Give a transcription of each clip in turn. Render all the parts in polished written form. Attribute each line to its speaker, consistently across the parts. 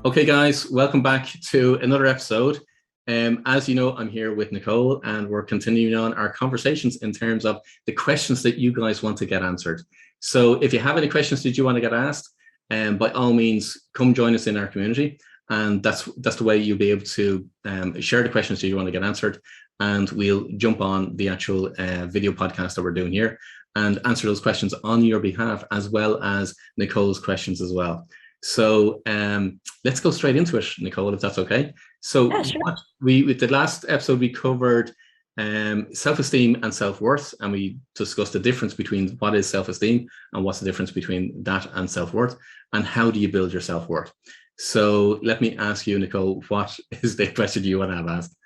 Speaker 1: Okay, guys, welcome back to another episode. As you know, I'm here with Nicole, and we're continuing on our conversations in terms of the questions that you guys want to get answered. So if you have any questions that you want to get asked, by all means, come join us in our community. And that's the way you'll be able to share the questions that you want to get answered. And we'll jump on the actual video podcast that we're doing here and answer those questions on your behalf, as well as Nicole's questions as well. So let's go straight into it, Nicole, if that's okay. So
Speaker 2: Yeah, sure.
Speaker 1: with the last episode, we covered self-esteem and self-worth, and we discussed the difference between what is self-esteem and what's the difference between that and self-worth, and how do you build your self-worth. So let me ask you, Nicole, what is the question you want to have asked?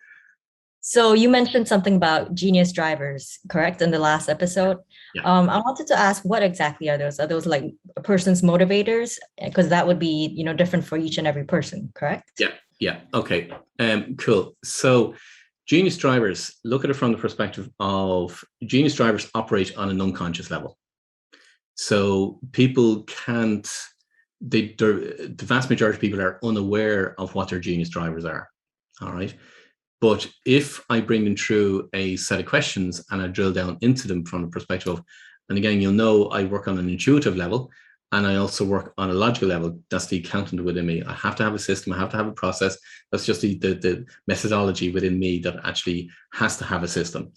Speaker 2: So you mentioned something about genius drivers, correct, in the last episode?
Speaker 1: Yeah.
Speaker 2: I wanted to ask, what exactly are those? Are those like a person's motivators? Because that would be, different for each and every person, correct?
Speaker 1: Yeah. Okay. Cool. So genius drivers, look at it from the perspective of genius drivers operate on an unconscious level. So people can't, the vast majority of people are unaware of what their genius drivers are. All right. But if I bring them through a set of questions and I drill down into them from the perspective of, and again, you'll know I work on an intuitive level and I also work on a logical level. That's the accountant within me. I have to have a system. I have to have a process. That's just the methodology within me that actually has to have a system.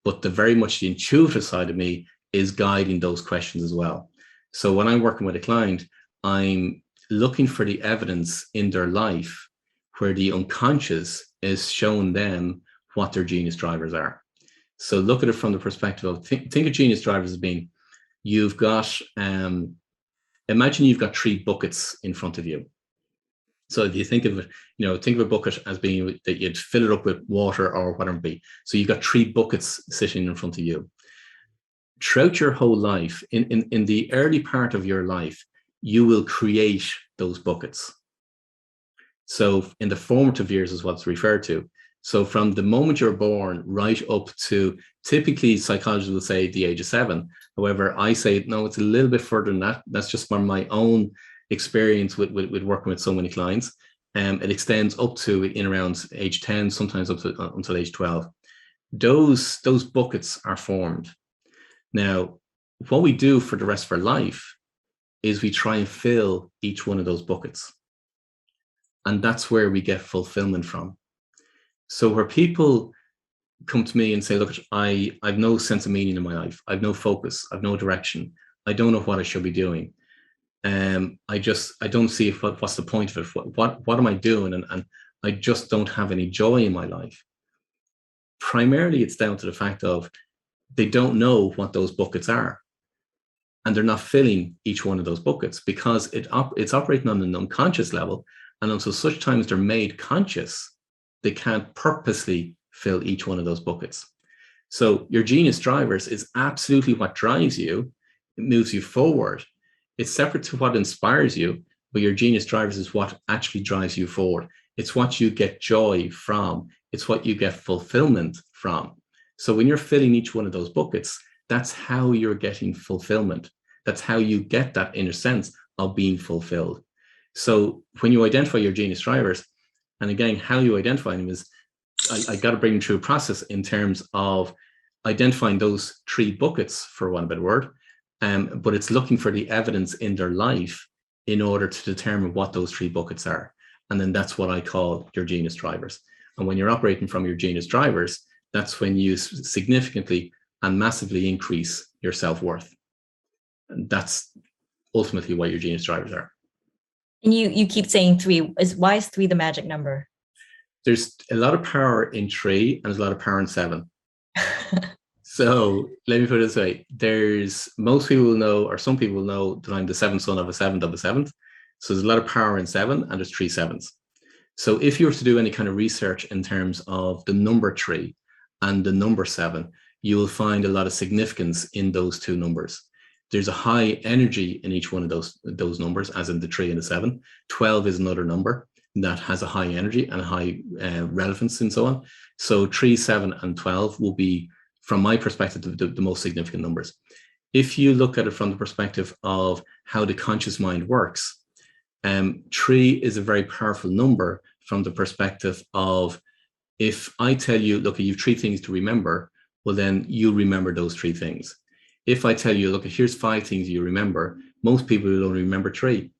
Speaker 1: But very much the intuitive side of me is guiding those questions as well. So when I'm working with a client, I'm looking for the evidence in their life where the unconscious is showing them what their genius drivers are. So look at it from the perspective of, think of genius drivers as being, you've got, imagine you've got 3 buckets in front of you. So if you think of it, think of a bucket as being that you'd fill it up with water or whatever it be. So you've got 3 buckets sitting in front of you. Throughout your whole life, in the early part of your life, you will create those buckets. So in the formative years is what's referred to. So from the moment you're born right up to, typically psychologists will say the age of 7. However, I say, no, it's a little bit further than that. That's just from my own experience with working with so many clients. It extends up to in around age 10, sometimes up to until age 12. Those buckets are formed. Now, what we do for the rest of our life is we try and fill each one of those buckets. And that's where we get fulfillment from. So where people come to me and say, look, I've no sense of meaning in my life. I've no focus. I've no direction. I don't know what I should be doing. I don't see what's the point of it. What am I doing? And I just don't have any joy in my life. Primarily, it's down to the fact of they don't know what those buckets are. And they're not filling each one of those buckets because it's operating on an unconscious level. And until such time as they're made conscious, they can't purposely fill each one of those buckets. So your genius drivers is absolutely what drives you. It moves you forward. It's separate to what inspires you, but your genius drivers is what actually drives you forward. It's what you get joy from. It's what you get fulfillment from. So when you're filling each one of those buckets, that's how you're getting fulfillment. That's how you get that inner sense of being fulfilled. So when you identify your genius drivers, and again, how you identify them is, I got to bring them through a process in terms of identifying those 3 buckets, for one better word, but it's looking for the evidence in their life in order to determine what those 3 buckets are. And then that's what I call your genius drivers. And when you're operating from your genius drivers, that's when you significantly and massively increase your self-worth. And that's ultimately what your genius drivers are.
Speaker 2: And you keep saying 3. Why is 3 the magic number?
Speaker 1: There's a lot of power in 3 and there's a lot of power in 7. So let me put it this way. Most people will know, or some people will know, that I'm the 7th son of a 7th of a 7th. So there's a lot of power in 7 and there's 3 7s. So if you were to do any kind of research in terms of the number 3 and the number 7, you will find a lot of significance in those 2 numbers. There's a high energy in each one of those numbers, as in the 3 and the 7. 12 is another number that has a high energy and a high relevance and so on. So 3, 7, and 12 will be, from my perspective, the most significant numbers. If you look at it from the perspective of how the conscious mind works, 3 is a very powerful number from the perspective of, if I tell you, look, you've 3 things to remember, well, then you remember those 3 things. If I tell you, look, here's 5 things you remember, most people will only remember 3.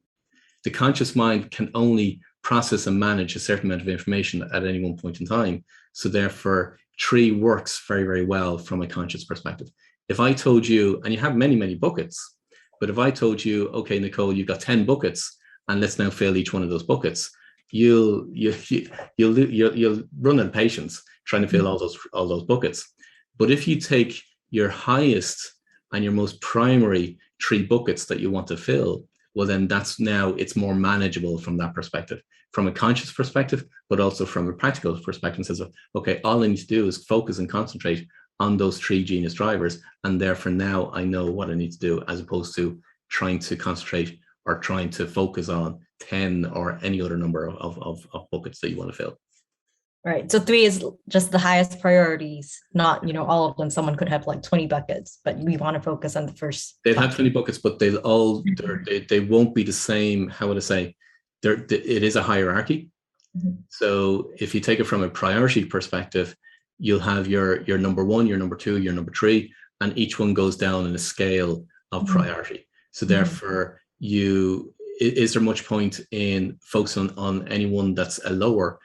Speaker 1: The conscious mind can only process and manage a certain amount of information at any one point in time. So therefore, 3 works very, very well from a conscious perspective. If I told you, and you have many, many buckets, but if I told you, okay, Nicole, you've got 10 buckets, and let's now fill each one of those buckets, you'll run out of patience trying to fill all those buckets. But if you take your highest and your most primary 3 buckets that you want to fill, well, then it's more manageable from that perspective, from a conscious perspective, but also from a practical perspective. Says, okay, all I need to do is focus and concentrate on those 3 genius drivers, and therefore now I know what I need to do, as opposed to trying to concentrate or trying to focus on 10 or any other number of buckets that you want to fill.
Speaker 2: Right. So 3 is just the highest priorities, not, all of them. Someone could have like 20 buckets, but we want to focus on the first.
Speaker 1: They'll have 20 buckets, but they won't be the same. How would I say? It is a hierarchy. Mm-hmm. So if you take it from a priority perspective, you'll have your number 1, your number 2, your number 3, and each one goes down in a scale of priority. So therefore, is there much point in focusing on anyone that's a lower?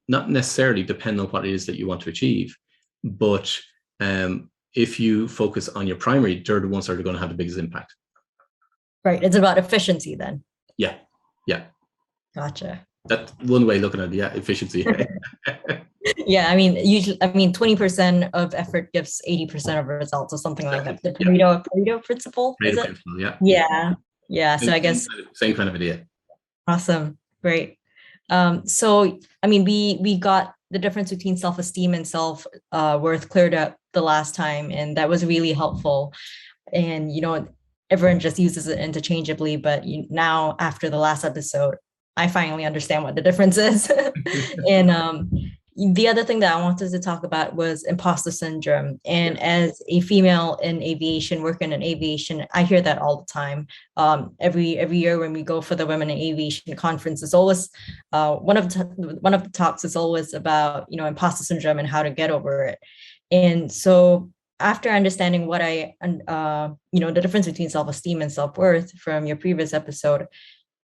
Speaker 1: Not necessarily, depending on what it is that you want to achieve, but if you focus on your primary, they're the ones that are going to have the biggest impact.
Speaker 2: Right. It's about efficiency then.
Speaker 1: Yeah.
Speaker 2: Gotcha.
Speaker 1: That's one way of looking at it. Yeah, efficiency.
Speaker 2: Yeah, usually 20% of effort gives 80% of results, or something like that. The Pareto principle. Is it?
Speaker 1: Yeah.
Speaker 2: Yeah. So I guess
Speaker 1: same kind of idea.
Speaker 2: Awesome. Great. So we got the difference between self-esteem and self-worth cleared up the last time, and that was really helpful. And everyone just uses it interchangeably, but now after the last episode, I finally understand what the difference is. And the other thing that I wanted to talk about was imposter syndrome. And as a female in aviation, working in aviation, I hear that all the time. Every year when we go for the Women in Aviation conference, it's always one of the talks is always about imposter syndrome and how to get over it. And so after understanding what the difference between self-esteem and self-worth from your previous episode,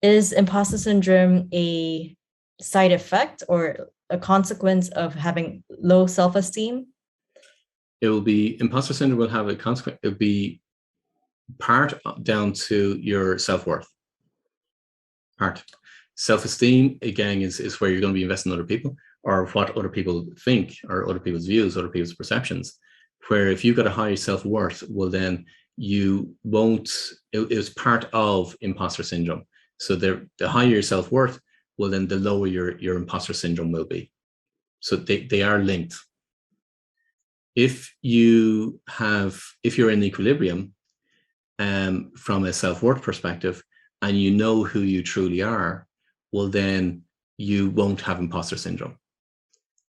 Speaker 2: is imposter syndrome a side effect or a consequence of having low self-esteem?
Speaker 1: Imposter syndrome will have a consequence. It will be part down to your self-worth. Part. Self-esteem, again, is where you're going to be investing in other people, or what other people think, or other people's views, other people's perceptions. Where if you've got a high self-worth, well, then you won't, it's part of imposter syndrome. So the higher your self-worth, well, then the lower your imposter syndrome will be. So they are linked. If you're in equilibrium from a self-worth perspective, and you know who you truly are, well, then you won't have imposter syndrome.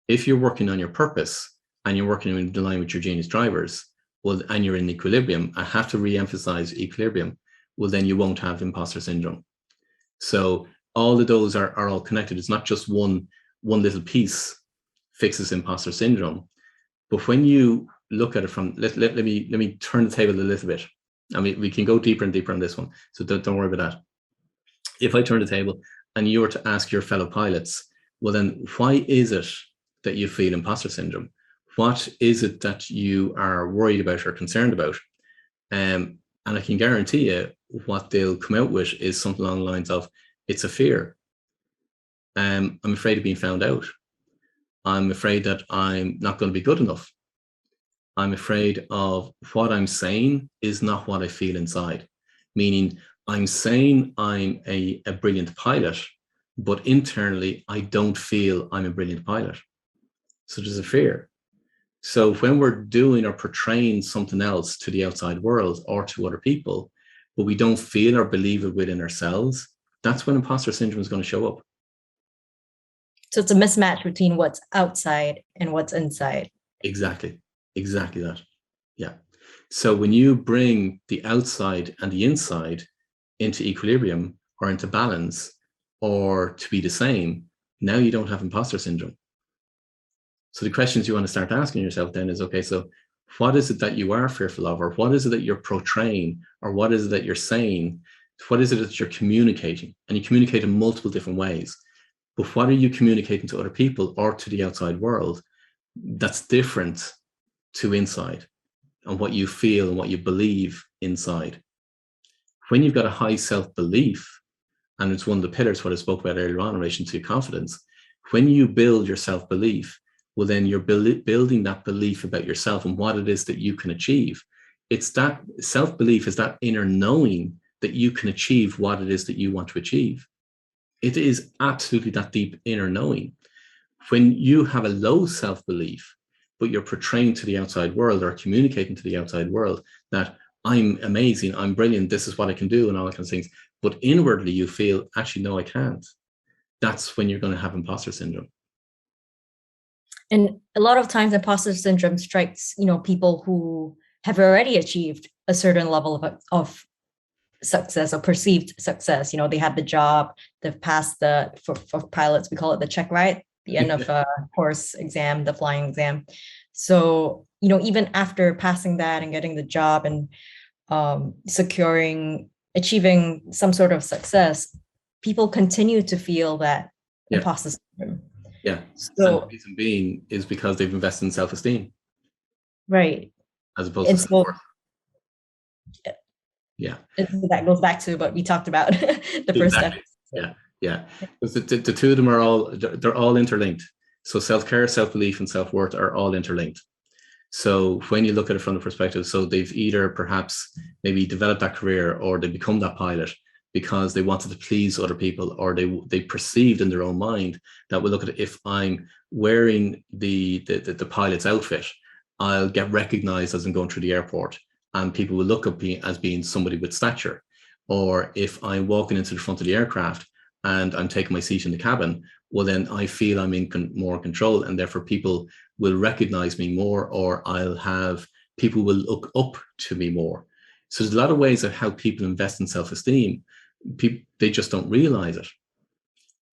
Speaker 1: If you're working on your purpose and you're working in line with your genius drivers, well, and you're in equilibrium, I have to re-emphasize equilibrium, well, then you won't have imposter syndrome. So all of those are all connected. It's not just one little piece fixes imposter syndrome. But when you look at it from, let me turn the table a little bit. We can go deeper and deeper on this one. So don't worry about that. If I turn the table and you were to ask your fellow pilots, well, then why is it that you feel imposter syndrome? What is it that you are worried about or concerned about? And I can guarantee you what they'll come out with is something along the lines of, it's a fear. I'm afraid of being found out. I'm afraid that I'm not going to be good enough. I'm afraid of what I'm saying is not what I feel inside. Meaning I'm saying I'm a brilliant pilot, but internally I don't feel I'm a brilliant pilot. So there's a fear. So when we're doing or portraying something else to the outside world or to other people, but we don't feel or believe it within ourselves, that's when imposter syndrome is going to show up.
Speaker 2: So it's a mismatch between what's outside and what's inside.
Speaker 1: Exactly that. Yeah. So when you bring the outside and the inside into equilibrium, or into balance or to be the same, now you don't have imposter syndrome. So the questions you want to start asking yourself then is, okay, so what is it that you are fearful of, or what is it that you're portraying, or what is it that you're saying? What is it that you're communicating? And you communicate in multiple different ways. But what are you communicating to other people or to the outside world that's different to inside, and what you feel and what you believe inside? When you've got a high self-belief, and it's one of the pillars what I spoke about earlier on in relation to confidence, when you build your self-belief, well, then you're building that belief about yourself and what it is that you can achieve. It's that self-belief is that inner knowing that you can achieve what it is that you want to achieve. It is absolutely that deep inner knowing. When you have a low self-belief, but you're portraying to the outside world or communicating to the outside world that I'm amazing, I'm brilliant, this is what I can do, and all that kind of things, but inwardly you feel, actually, no, I can't. That's when you're going to have imposter syndrome.
Speaker 2: And a lot of times imposter syndrome strikes, people who have already achieved a certain level of success or perceived success. They had the job, they've passed for pilots, we call it the check ride, the end of a course exam, the flying exam. So, even after passing that and getting the job and achieving some sort of success, people continue to feel that imposter syndrome.
Speaker 1: Yeah.
Speaker 2: So
Speaker 1: the reason being is because they've invested in self-esteem.
Speaker 2: Right.
Speaker 1: As opposed to self-worth. Yeah.
Speaker 2: That goes back to what we talked about the first step.
Speaker 1: Yeah. The two of them they're all interlinked. So self-care, self-belief, and self-worth are all interlinked. So when you look at it from the perspective, so they've either perhaps maybe developed that career or they become that pilot because they wanted to please other people, or they perceived in their own mind that, well, look at it, if I'm wearing the pilot's outfit, I'll get recognized as I'm going through the airport and people will look at me as being somebody with stature. Or if I'm walking into the front of the aircraft and I'm taking my seat in the cabin, well, then I feel I'm in more control, and therefore people will recognize me more, or people will look up to me more. So there's a lot of ways of how people invest in self-esteem. They just don't realize it.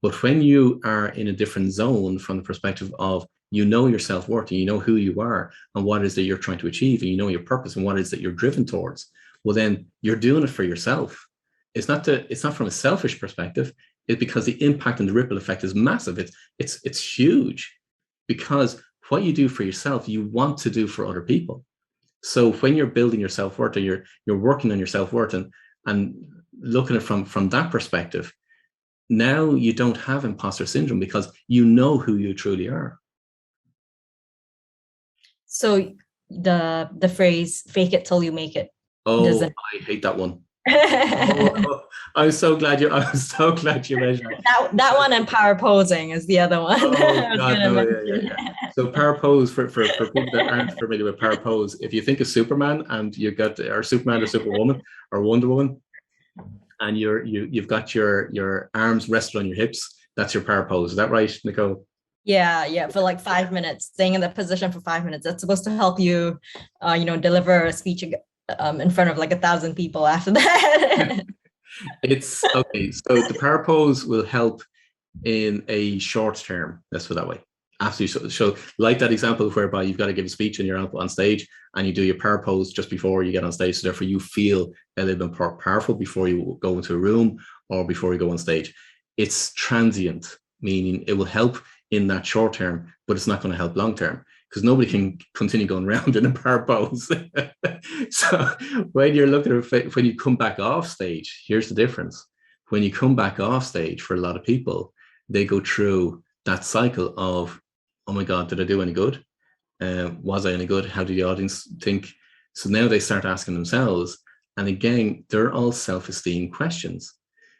Speaker 1: But when you are in a different zone from the perspective of, your self-worth, and you know who you are and what it is that you're trying to achieve, and you know your purpose and what it is that you're driven towards, well, then you're doing it for yourself. It's not from a selfish perspective. It's because the impact and the ripple effect is massive. It's huge, because what you do for yourself, you want to do for other people. So when you're building your self-worth, or you're working on your self-worth and looking at it from that perspective, now you don't have imposter syndrome because you know who you truly are.
Speaker 2: So the phrase "fake it till you make it."
Speaker 1: I hate that one. I'm so glad you mentioned
Speaker 2: that one, and power posing is the other one.
Speaker 1: So power pose, for people that aren't familiar with power pose, if you think of Superman and you got or Superman or Superwoman or Wonder Woman, and you've got your arms rested on your hips, that's your power pose. Is that right, Nicole?
Speaker 2: Yeah, for like 5 minutes, staying in that position for 5 minutes. That's supposed to help you, deliver a speech in front of like 1,000 people after that.
Speaker 1: It's okay. So the power pose will help in a short term. Let's put it that way. Absolutely. So like that example whereby you've got to give a speech and you're on stage and you do your power pose just before you get on stage. So therefore you feel a little bit more powerful before you go into a room or before you go on stage. It's transient, meaning it will help in that short term, but it's not going to help long term, because nobody can continue going around in a power pose. So when you're looking at, when you come back off stage, here's the difference. When you come back off stage, for a lot of people, they go through that cycle of, oh my God, did I do any good? Was I any good? How did the audience think? So now they start asking themselves, and again, they're all self-esteem questions.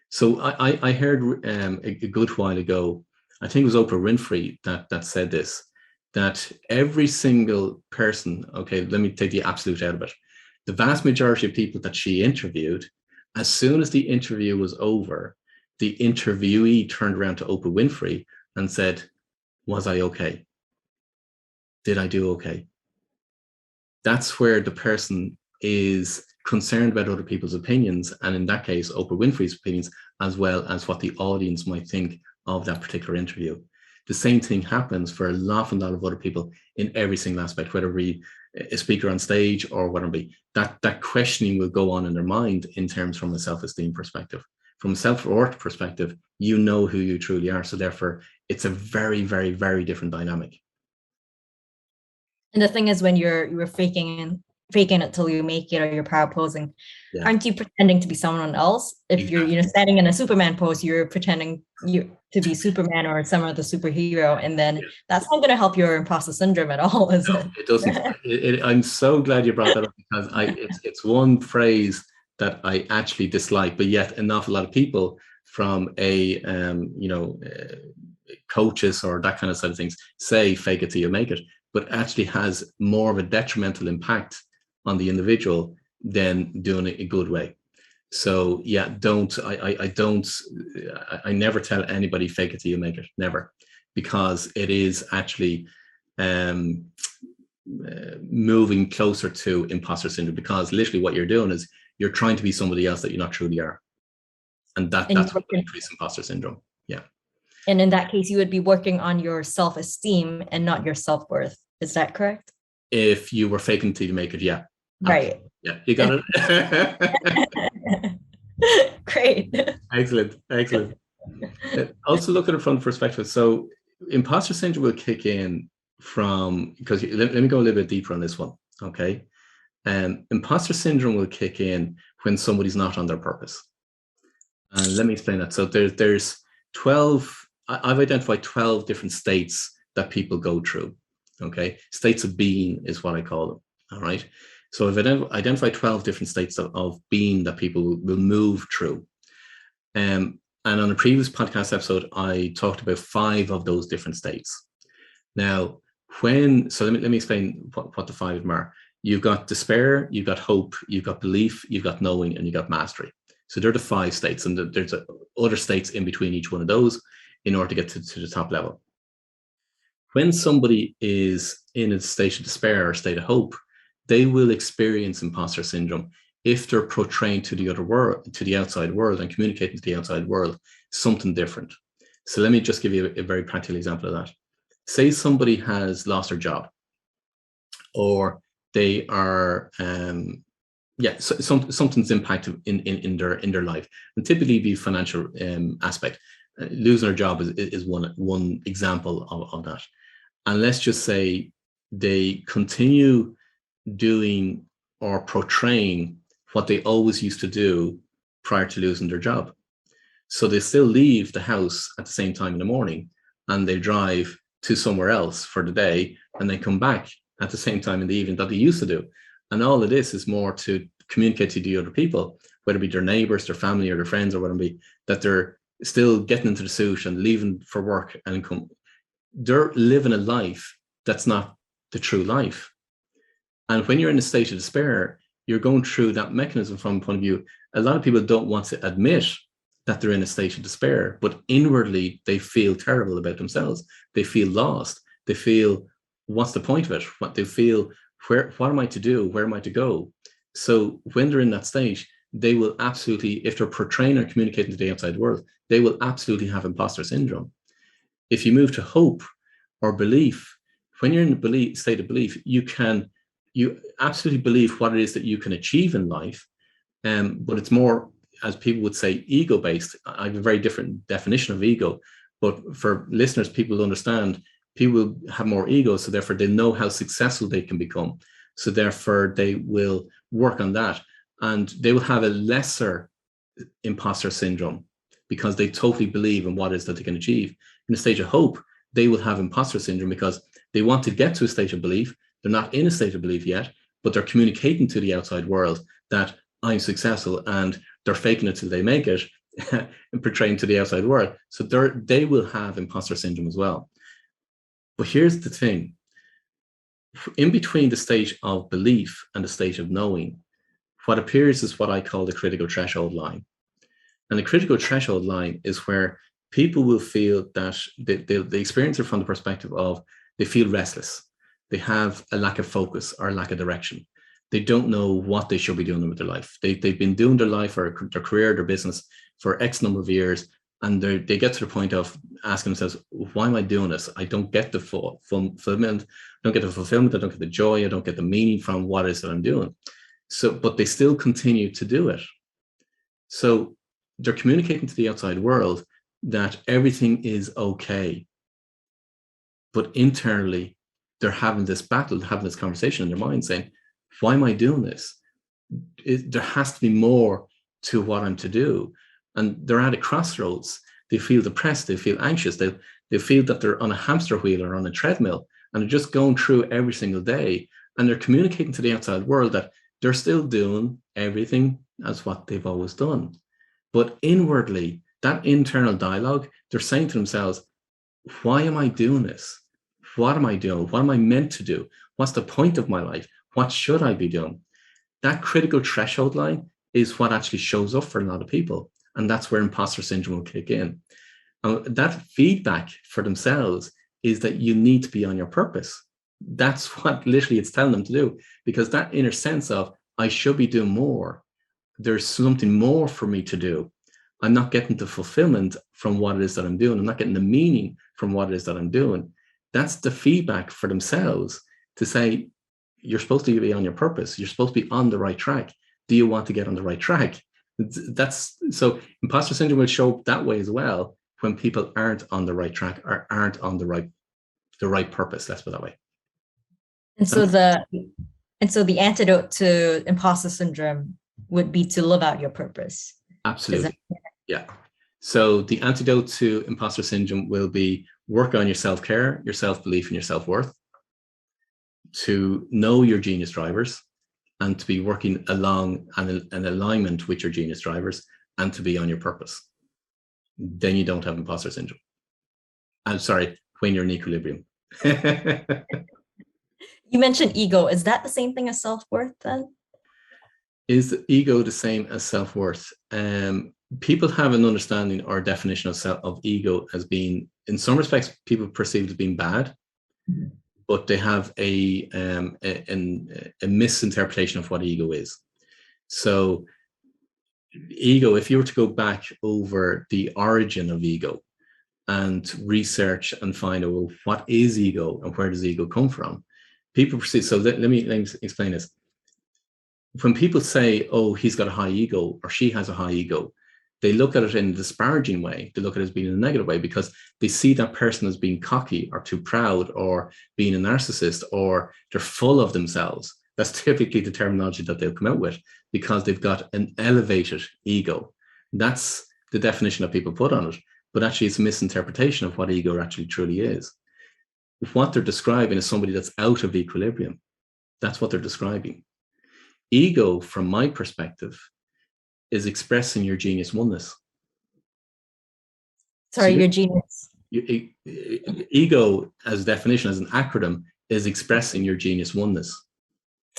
Speaker 1: So I heard a good while ago, I think it was Oprah Winfrey that said this, that every single person, okay, let me take the absolute out of it, the vast majority of people that she interviewed, as soon as the interview was over, the interviewee turned around to Oprah Winfrey and said, was I okay? Did I do okay? That's where the person is concerned about other people's opinions, and in that case, Oprah Winfrey's opinions, as well as what the audience might think of that particular interview. The same thing happens for a lot of other people in every single aspect, whether it be a speaker on stage or whatever it be. That questioning will go on in their mind in terms from a self-esteem perspective. From a self-worth perspective, you know who you truly are. So therefore, it's a very, very, very different dynamic.
Speaker 2: And the thing is, when you're faking it till you make it, or you're power posing, aren't you pretending to be someone else? If you're standing in a Superman pose, you're pretending to be Superman or some other superhero, and then that's not going to help your imposter syndrome at all, is it?
Speaker 1: It doesn't. I'm so glad you brought that up, because it's one phrase that I actually dislike, but yet an awful lot of people from coaches or that kind of side of things say fake it till you make it, but actually has more of a detrimental impact on the individual than doing it a good way. So yeah, I never tell anybody fake it till you make it, never, because it is actually moving closer to imposter syndrome, because literally what you're doing is you're trying to be somebody else that you not truly are. And that's what will increase imposter syndrome. Yeah.
Speaker 2: And in that case, you would be working on your self-esteem and not your self-worth. Is that correct?
Speaker 1: If you were faking till you make it, yeah.
Speaker 2: Right.
Speaker 1: Yeah, you got
Speaker 2: it. Great.
Speaker 1: Excellent. Also look at it from the perspective. So imposter syndrome will kick in because let me go a little bit deeper on this one. Okay. Imposter syndrome will kick in when somebody's not on their purpose. And let me explain that. So there's 12, I've identified 12 different states that people go through. Okay. States of being is what I call them. All right. So I've identified 12 different states of being that people will move through. And on a previous podcast episode, I talked about 5 of those different states. Now, let me explain what the 5 of them are. You've got despair, you've got hope, you've got belief, you've got knowing, and you've got mastery. So they're the 5 states, and there's other states in between each one of those in order to get to the top level. When somebody is in a state of despair or state of hope, they will experience imposter syndrome if they're portraying to the other world, to the outside world, and communicating to the outside world something different. So let me just give you a very practical example of that. Say somebody has lost their job, or they are something's impacted in their life, and typically be financial aspect. Losing their job is one example of that. And let's just say they continue doing or portraying what they always used to do prior to losing their job. So they still leave the house at the same time in the morning, and they drive to somewhere else for the day, and they come back at the same time in the evening that they used to do. And all of this is more to communicate to the other people, whether it be their neighbors, their family, or their friends, or whatever it be, that they're still getting into the suit and leaving for work and come. They're living a life that's not the true life. And when you're in a state of despair, you're going through that mechanism from the point of view. A lot of people don't want to admit that they're in a state of despair, but inwardly they feel terrible about themselves. They feel lost. They feel, what's the point of it? What they feel, what am I to do? Where am I to go? So when they're in that state, they will absolutely, if they're portraying or communicating to the outside world, they will absolutely have imposter syndrome. If you move to hope or belief, when you're in a state of belief, you absolutely believe what it is that you can achieve in life, but it's more, as people would say, ego-based. I have a very different definition of ego, but for listeners, people understand, people have more ego, so therefore they know how successful they can become. So therefore they will work on that, and they will have a lesser imposter syndrome because they totally believe in what it is that they can achieve. In a stage of hope, they will have imposter syndrome because they want to get to a state of belief. They're not in a state of belief yet, but they're communicating to the outside world that I'm successful, and they're faking it till they make it and portraying to the outside world. So they will have imposter syndrome as well. But here's the thing. In between the stage of belief and the stage of knowing, what appears is what I call the critical threshold line. And the critical threshold line is where people will feel that they experience it from the perspective of they feel restless. They have a lack of focus or a lack of direction. they don't know what they should be doing with their life. They've been doing their life or their career, their business for X number of years, and they get to the point of asking themselves, why am I doing this? I don't get the fulfillment. I don't get the fulfillment. I don't get the joy. I don't get the meaning from what it is that I'm doing. So, but they still continue to do it. So they're communicating to the outside world that everything is okay. But internally, they're having this battle, having this conversation in their mind saying, why am I doing this? There has to be more to what I'm to do. And they're at a crossroads. They feel depressed. They feel anxious. They feel that they're on a hamster wheel or on a treadmill, and they're just going through every single day. And they're communicating to the outside world that they're still doing everything as what they've always done. But inwardly, that internal dialogue, they're saying to themselves, why am I doing this? What am I doing? What am I meant to do? What's the point of my life? What should I be doing? That critical threshold line is what actually shows up for a lot of people. And that's where imposter syndrome will kick in. And that feedback for themselves is that you need to be on your purpose. That's what literally it's telling them to do, because that inner sense of, I should be doing more. There's something more for me to do. I'm not getting the fulfillment from what it is that I'm doing. I'm not getting the meaning from what it is that I'm doing. That's the feedback for themselves to say, you're supposed to be on your purpose. You're supposed to be on the right track. Do you want to get on the right track? That's so imposter syndrome will show up that way as well when people aren't on the right track or aren't on the right purpose. Let's put it that way.
Speaker 2: And so the antidote to imposter syndrome would be to live out your purpose.
Speaker 1: Absolutely. Yeah. So the antidote to imposter syndrome will be work on your self-care, your self-belief, and your self-worth, to know your genius drivers, and to be working along an alignment with your genius drivers, and to be on your purpose. Then you don't have imposter syndrome. I'm sorry, when you're in equilibrium.
Speaker 2: You mentioned ego. Is that the same thing as self-worth then?
Speaker 1: Is ego the same as self-worth? People have an understanding or definition of ego as being, in some respects, people perceive it as being bad, but they have a misinterpretation of what ego is. So ego, if you were to go back over the origin of ego and research and find out, well, what is ego and where does ego come from? People perceive, so let me explain this. When people say, oh, he's got a high ego or she has a high ego, they look at it in a disparaging way. They look at it as being in a negative way because they see that person as being cocky or too proud or being a narcissist, or they're full of themselves. That's typically the terminology that they'll come out with because they've got an elevated ego. That's the definition that people put on it. But actually, it's a misinterpretation of what ego actually truly is. What they're describing is somebody that's out of equilibrium. That's what they're describing. Ego, from my perspective, is expressing your genius oneness.
Speaker 2: Sorry, so your genius.
Speaker 1: Ego, as definition, as an acronym, is expressing your genius oneness.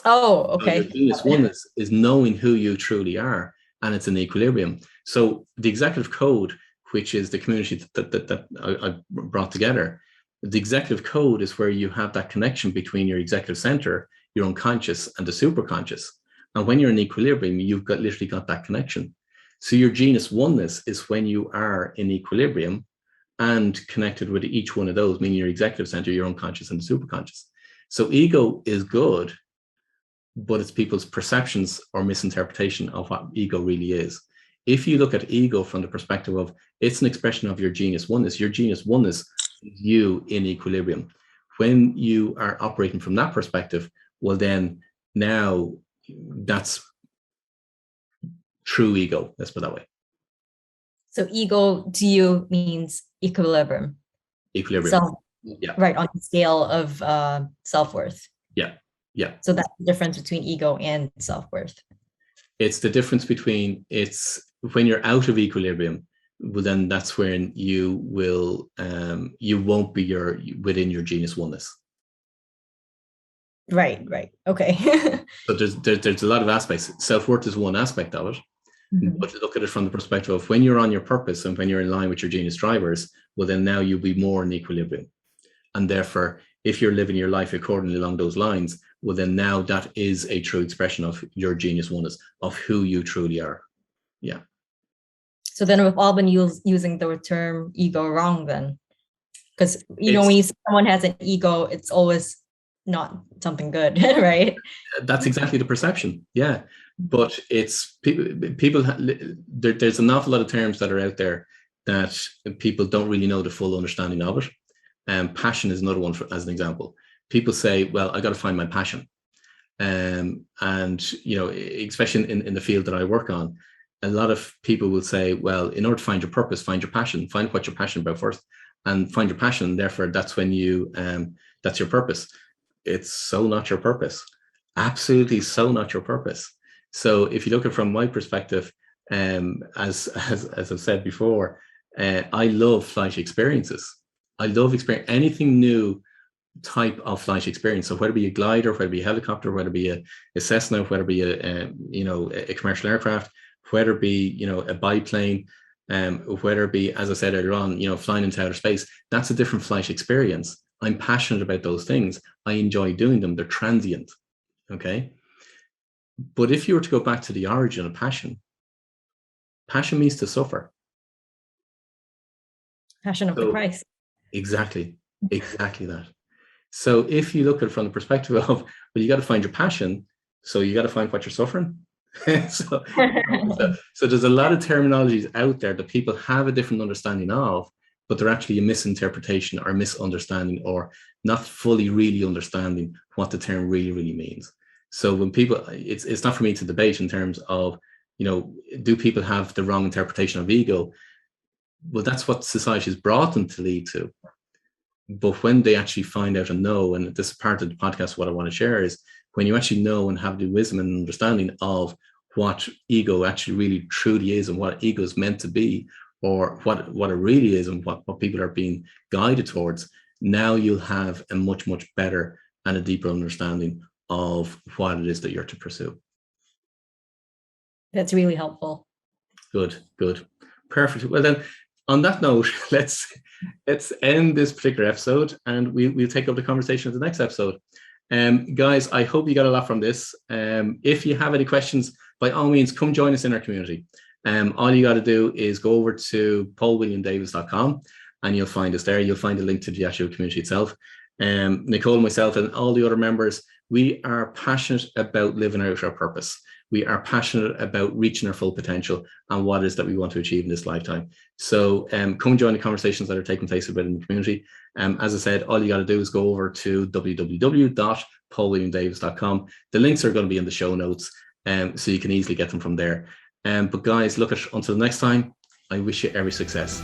Speaker 2: Oh, okay.
Speaker 1: So your genius oneness is knowing who you truly are, and it's in equilibrium. So the executive code, which is the community that I brought together, the executive code is where you have that connection between your executive center, your unconscious, and the superconscious. And when you're in equilibrium, you've literally got that connection. So your genius oneness is when you are in equilibrium and connected with each one of those, meaning your executive center, your unconscious, and the superconscious. So ego is good, but it's people's perceptions or misinterpretation of what ego really is. If you look at ego from the perspective of it's an expression of your genius oneness is you in equilibrium. When you are operating from that perspective, well, then now that's true ego. Let's put it that way.
Speaker 2: So ego to you means equilibrium.
Speaker 1: Equilibrium.
Speaker 2: So, yeah. Right, on the scale of self-worth.
Speaker 1: Yeah. Yeah.
Speaker 2: So that's the difference between ego and self-worth.
Speaker 1: It's the difference between, it's when you're out of equilibrium, well, then that's when you will, you won't be within your genius oneness.
Speaker 2: Right. Okay.
Speaker 1: So there's a lot of aspects. Self-worth is one aspect of it. Mm-hmm. But to look at it from the perspective of when you're on your purpose and when you're in line with your genius drivers, well, then now you'll be more in equilibrium. And therefore, if you're living your life accordingly along those lines, well, then now that is a true expression of your genius oneness, of who you truly are. Yeah.
Speaker 2: So then we've all been using the term ego wrong then. Because, when someone has an ego, it's always not something good, right?
Speaker 1: That's exactly the perception. Yeah. But it's people, there's an awful lot of terms that are out there that people don't really know the full understanding of it. Passion is another one, as an example. People say, well, I got to find my passion. And, especially in the field that I work on, a lot of people will say, well, in order to find your purpose, find your passion, find what you're passionate about first, and find your passion. Therefore, that's when that's your purpose. It's so not your purpose. Absolutely so not your purpose. So if you look at it from my perspective, as I've said before, I love flight experiences. I love anything new type of flight experience. So whether it be a glider, whether it be a helicopter, whether it be a Cessna, whether it be a commercial aircraft, whether it be a biplane, whether it be, as I said earlier on, flying into outer space, that's a different flight experience. I'm passionate about those things. I enjoy doing them. They're transient. Okay. But if you were to go back to the origin of passion means to suffer.
Speaker 2: Passion of the Christ.
Speaker 1: Exactly that. So if you look at it from the perspective of, well, you got to find your passion, so you got to find what you're suffering. so there's a lot of terminologies out there that people have a different understanding of, but they're actually a misinterpretation or misunderstanding, or not fully really understanding what the term really, really means. So when people, it's not for me to debate in terms of, do people have the wrong interpretation of ego? Well, that's what society has brought them to lead to. But when they actually find out and know, and this is part of the podcast, what I want to share is when you actually know and have the wisdom and understanding of what ego actually really truly is, and what ego is meant to be, or what it really is, and what people are being guided towards, now you'll have a much, much better and a deeper understanding of what it is that you're to pursue.
Speaker 2: That's really helpful.
Speaker 1: Good. Perfect. Well then, on that note, let's end this particular episode, and we'll take up the conversation in the next episode. Guys, I hope you got a lot from this. If you have any questions, by all means, come join us in our community. All you got to do is go over to paulwilliamdavis.com and you'll find us there. You'll find a link to the actual community itself. Nicole, myself, and all the other members, we are passionate about living out our purpose. We are passionate about reaching our full potential and what it is that we want to achieve in this lifetime. So come join the conversations that are taking place within the community. As I said, all you got to do is go over to www.paulwilliamdavis.com. The links are going to be in the show notes, so you can easily get them from there. But guys, until next time, I wish you every success.